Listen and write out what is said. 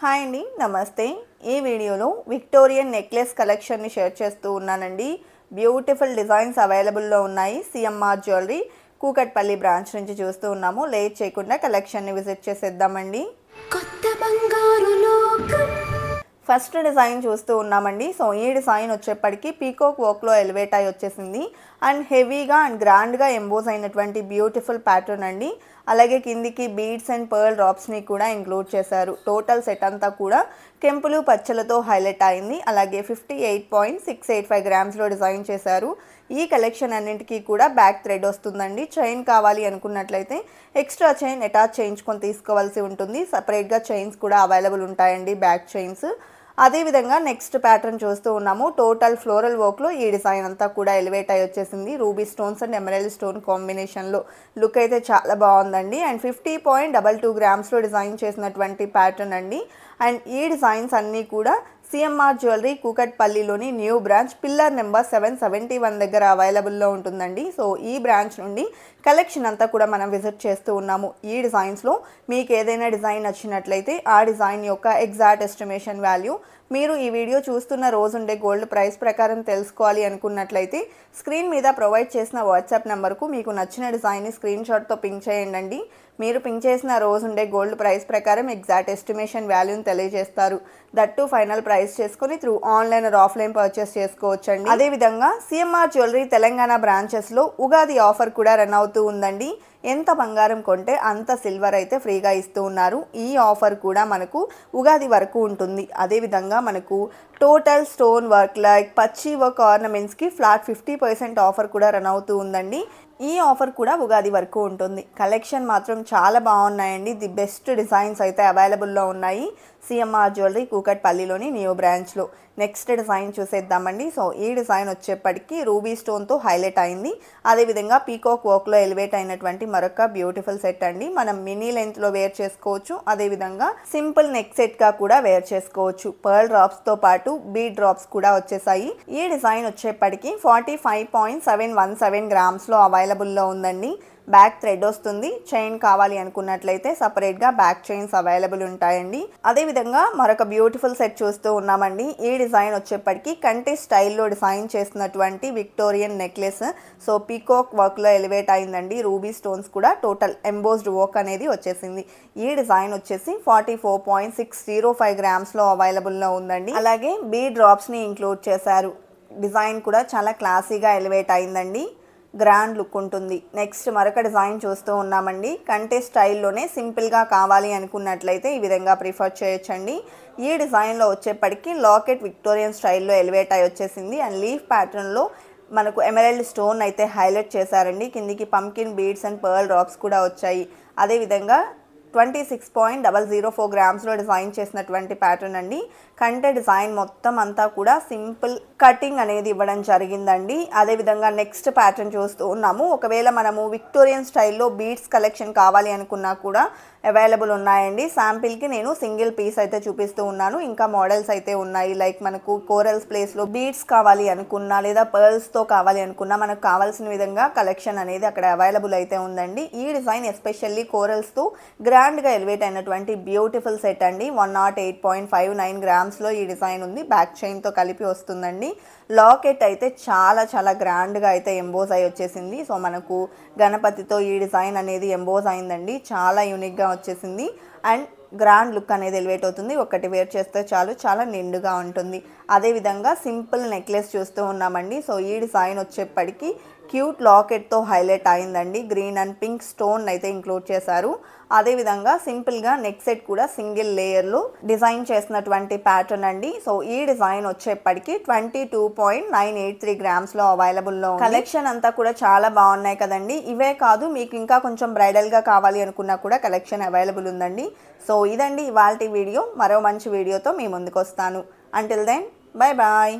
Hi అండి, నమస్తే. ఈ వీడియోలో విక్టోరియన్ నెక్లెస్ కలెక్షన్ని షేర్ చేస్తూ ఉన్నానండి. బ్యూటిఫుల్ డిజైన్స్ అవైలబుల్లో ఉన్నాయి. సిఎంఆర్ జ్యువెలరీ కూకట్పల్లి బ్రాంచ్ నుంచి చూస్తూ ఉన్నాము. లేట్ చేయకుండా కలెక్షన్ని విజిట్ చేసేద్దామండి. కొత్త బంగారు లోకం. ఫస్ట్ డిజైన్ చూస్తూ ఉన్నామండి. సో ఈ డిజైన్ వచ్చేప్పటికి పీకాక్ వర్క్లో ఎలివేట్ అయి వచ్చేసింది అండ్ హెవీగా అండ్ గ్రాండ్గా ఎంబోజ్ అయినటువంటి బ్యూటిఫుల్ ప్యాటర్న్ అండి. అలాగే కిందికి బీడ్స్ అండ్ పర్ల్ డ్రాప్స్ని కూడా ఇంక్లూడ్ చేశారు. టోటల్ సెట్ అంతా కూడా కెంపులు పచ్చలతో హైలైట్ అయింది. అలాగే 58.685 గ్రామ్స్లో డిజైన్ చేశారు. ఈ కలెక్షన్ అన్నింటికీ కూడా బ్యాక్ థ్రెడ్ వస్తుందండి. చైన్ కావాలి అనుకున్నట్లయితే ఎక్స్ట్రా చైన్ అటాచ్ చేయించుకొని తీసుకోవాల్సి ఉంటుంది. సపరేట్గా చైన్స్ కూడా అవైలబుల్ ఉంటాయండి, బ్యాక్ చైన్స్. అదేవిధంగా నెక్స్ట్ ప్యాటర్న్ చూస్తూ ఉన్నాము. టోటల్ ఫ్లోరల్ వర్క్లో ఈ డిజైన్ అంతా కూడా ఎలివేట్ అయి వచ్చేసింది. Ruby stones and emerald stone కాంబినేషన్లో లుక్ అయితే చాలా బాగుందండి. అండ్ 50.22 గ్రామ్స్లో డిజైన్ చేసినటువంటి ప్యాటర్న్ అండి. అండ్ ఈ డిజైన్స్ అన్నీ కూడా సిఎంఆర్ జ్యువెలరీ కూకట్పల్లిలోని న్యూ బ్రాంచ్ పిల్లర్ నెంబర్ 771 దగ్గర అవైలబుల్లో ఉంటుందండి. సో ఈ బ్రాంచ్ నుండి కలెక్షన్ అంతా కూడా మనం విజిట్ చేస్తూ ఉన్నాము. ఈ డిజైన్స్లో మీకు ఏదైనా డిజైన్ నచ్చినట్లయితే ఆ డిజైన్ యొక్క ఎగ్జాక్ట్ ఎస్టిమేషన్ వాల్యూ మీరు ఈ వీడియో చూస్తున్న రోజుండే గోల్డ్ ప్రైస్ ప్రకారం తెలుసుకోవాలి అనుకున్నట్లయితే స్క్రీన్ మీద ప్రొవైడ్ చేసిన వాట్సాప్ నెంబర్కు మీకు నచ్చిన డిజైన్ని స్క్రీన్ షాట్తో పింక్ చేయండి. మీరు పింక్ చేసిన రోజుండే గోల్డ్ ప్రైస్ ప్రకారం ఎగ్జాక్ట్ ఎస్టిమేషన్ వాల్యూని తెలియజేస్తారు. దట్టు ఫైనల్ ప్రైస్ చేసుకుని through online or offline purchase చేసుకోవచ్చండి. అదేవిధంగా సిఎంఆర్ జ్యువెలరీ తెలంగాణ బ్రాంచెస్లో ఉగాది ఆఫర్ కూడా రన్ అవుతూ ఉందండి. ఎంత బంగారం కొంటే అంత సిల్వర్ అయితే ఫ్రీగా ఇస్తూ ఉన్నారు. ఈ ఆఫర్ కూడా మనకు ఉగాది వరకు ఉంటుంది. అదేవిధంగా మనకు టోటల్ స్టోన్ వర్క్ లైక్ పచ్చి వర్క్ ఆర్నమెంట్స్కి ఫ్లాట్ 50% ఆఫర్ కూడా రన్ అవుతూ ఉందండి. ఈ ఆఫర్ కూడా ఉగాది వరకు ఉంటుంది. కలెక్షన్ మాత్రం చాలా బాగున్నాయండి. ది బెస్ట్ డిజైన్స్ అయితే అవైలబుల్లో ఉన్నాయి సిఎంఆర్ జ్యువెలరీ కూకట్పల్లిలోని న్యూ బ్రాంచ్లో. నెక్స్ట్ డిజైన్ చూసేద్దామండి. సో ఈ డిజైన్ వచ్చేప్పటికి రూబీ స్టోన్తో హైలైట్ అయింది. అదేవిధంగా పీకాక్ వర్క్లో ఎలివేట్ అయినటువంటి మరొక బ్యూటిఫుల్ సెట్ అండి. మనం మినీ లెంత్లో వేర్ చేసుకోవచ్చు. అదేవిధంగా సింపుల్ నెక్ సెట్గా కూడా వేర్ చేసుకోవచ్చు. పర్ల్ డ్రాప్స్తో పాటు బీడ్ డ్రాప్స్ కూడా వచ్చేసాయి. ఈ డిజైన్ వచ్చేప్పటికి 45.717 గ్రామ్స్లో అవైలబుల్లో ఉందండి. బ్యాక్ థ్రెడ్ వస్తుంది. చైన్ కావాలి అనుకున్నట్లయితే సపరేట్గా బ్యాక్ చైన్స్ అవైలబుల్ ఉంటాయండి. అదేవిధంగా మరొక బ్యూటిఫుల్ సెట్ చూస్తూ ఉన్నామండి. ఈ డిజైన్ వచ్చేప్పటికి కంటి స్టైల్లో డిజైన్ చేసినటువంటి విక్టోరియన్ నెక్లెస్. సో పీకాక్ వర్క్లో ఎలివేట్ అయిందండి. రూబీ స్టోన్స్ కూడా టోటల్ ఎంబోస్డ్ వర్క్ అనేది వచ్చేసింది. ఈ డిజైన్ వచ్చేసి 44.605 గ్రామ్స్లో అవైలబుల్లో ఉందండి. అలాగే బీడ్ డ్రాప్స్ని ఇంక్లూడ్ చేశారు. డిజైన్ కూడా చాలా క్లాసీగా ఎలివేట్ అయిందండి. గ్రాండ్ లుక్ ఉంటుంది. నెక్స్ట్ మరొక డిజైన్ చూస్తూ ఉన్నామండి. కంటే స్టైల్లోనే సింపుల్గా కావాలి అనుకున్నట్లయితే ఈ విధంగా ప్రిఫర్ చేయొచ్చండి. ఈ డిజైన్లో వచ్చేప్పటికి లాకెట్ విక్టోరియన్ స్టైల్లో ఎలివేట్ అయి వచ్చేసింది. అండ్ లీఫ్ ప్యాటర్న్లో మనకు ఎమరాల్డ్ స్టోన్ అయితే హైలైట్ చేశారండి. కిందికి pumpkin beads and pearl drops కూడా వచ్చాయి. అదేవిధంగా 26.004 గ్రామ్స్లో డిజైన్ చేసినటువంటి ప్యాటర్న్ అండి. కంటే డిజైన్ మొత్తం అంతా కూడా సింపుల్ కటింగ్ అనేది ఇవ్వడం జరిగిందండి. అదేవిధంగా నెక్స్ట్ ప్యాటర్న్ చూస్తూ ఉన్నాము. ఒకవేళ మనము విక్టోరియన్ స్టైల్లో బీడ్స్ కలెక్షన్ కావాలి అనుకున్నా కూడా అవైలబుల్ ఉన్నాయండి. శాంపిల్కి నేను సింగిల్ పీస్ అయితే చూపిస్తూ ఉన్నాను. ఇంకా మోడల్స్ అయితే ఉన్నాయి. లైక్ మనకు కోరల్స్ ప్లేస్లో బీడ్స్ కావాలి అనుకున్నా లేదా పర్ల్స్తో కావాలి అనుకున్నా మనకు కావాల్సిన విధంగా కలెక్షన్ అనేది అక్కడ అవైలబుల్ అయితే ఉందండి. ఈ డిజైన్ ఎస్పెషల్లీ కోరల్స్తో గ్రాండ్గా ఎలివేట్ అయినటువంటి బ్యూటిఫుల్ సెట్ అండి. 108.59 గ్రామ్స్లో ఈ డిజైన్ ఉంది. బ్యాక్ చైన్తో కలిపి వస్తుందండి. లాకెట్ అయితే చాలా చాలా గ్రాండ్గా అయితే ఎంబోజ్ అయి వచ్చేసింది. సో మనకు గణపతితో ఈ డిజైన్ అనేది ఎంబోజ్ అయిందండి. చాలా యూనిక్గా వచ్చేసింది అండ్ గ్రాండ్ లుక్ అనేది ఎలివేట్ అవుతుంది. ఒకటి వేర్ చేస్తే చాలు, చాలా నిండుగా ఉంటుంది. అదేవిధంగా సింపుల్ నెక్లెస్ చూస్తూ ఉన్నామండి. సో ఈ డిజైన్ వచ్చేప్పటికి క్యూట్ లాకెట్తో హైలైట్ అయిందండి. గ్రీన్ అండ్ పింక్ స్టోన్ అయితే ఇంక్లూడ్ చేశారు. అదేవిధంగా సింపుల్గా నెక్ సెట్ కూడా సింగిల్ లేయర్లో డిజైన్ చేసినటువంటి ప్యాటర్న్ అండి. సో ఈ డిజైన్ వచ్చేప్పటికి 22.983 గ్రామ్స్లో అవైలబుల్లో ఉంది. కలెక్షన్ అంతా కూడా చాలా బాగున్నాయి కదండి. ఇవే కాదు, మీకు ఇంకా కొంచెం బ్రైడల్గా కావాలి అనుకున్నా కూడా కలెక్షన్ అవైలబుల్ ఉందండి. సో ఇదండి ఇవాల్టి వీడియో. మరో మంచి వీడియోతో మీ ముందుకు వస్తాను. Until then bye bye.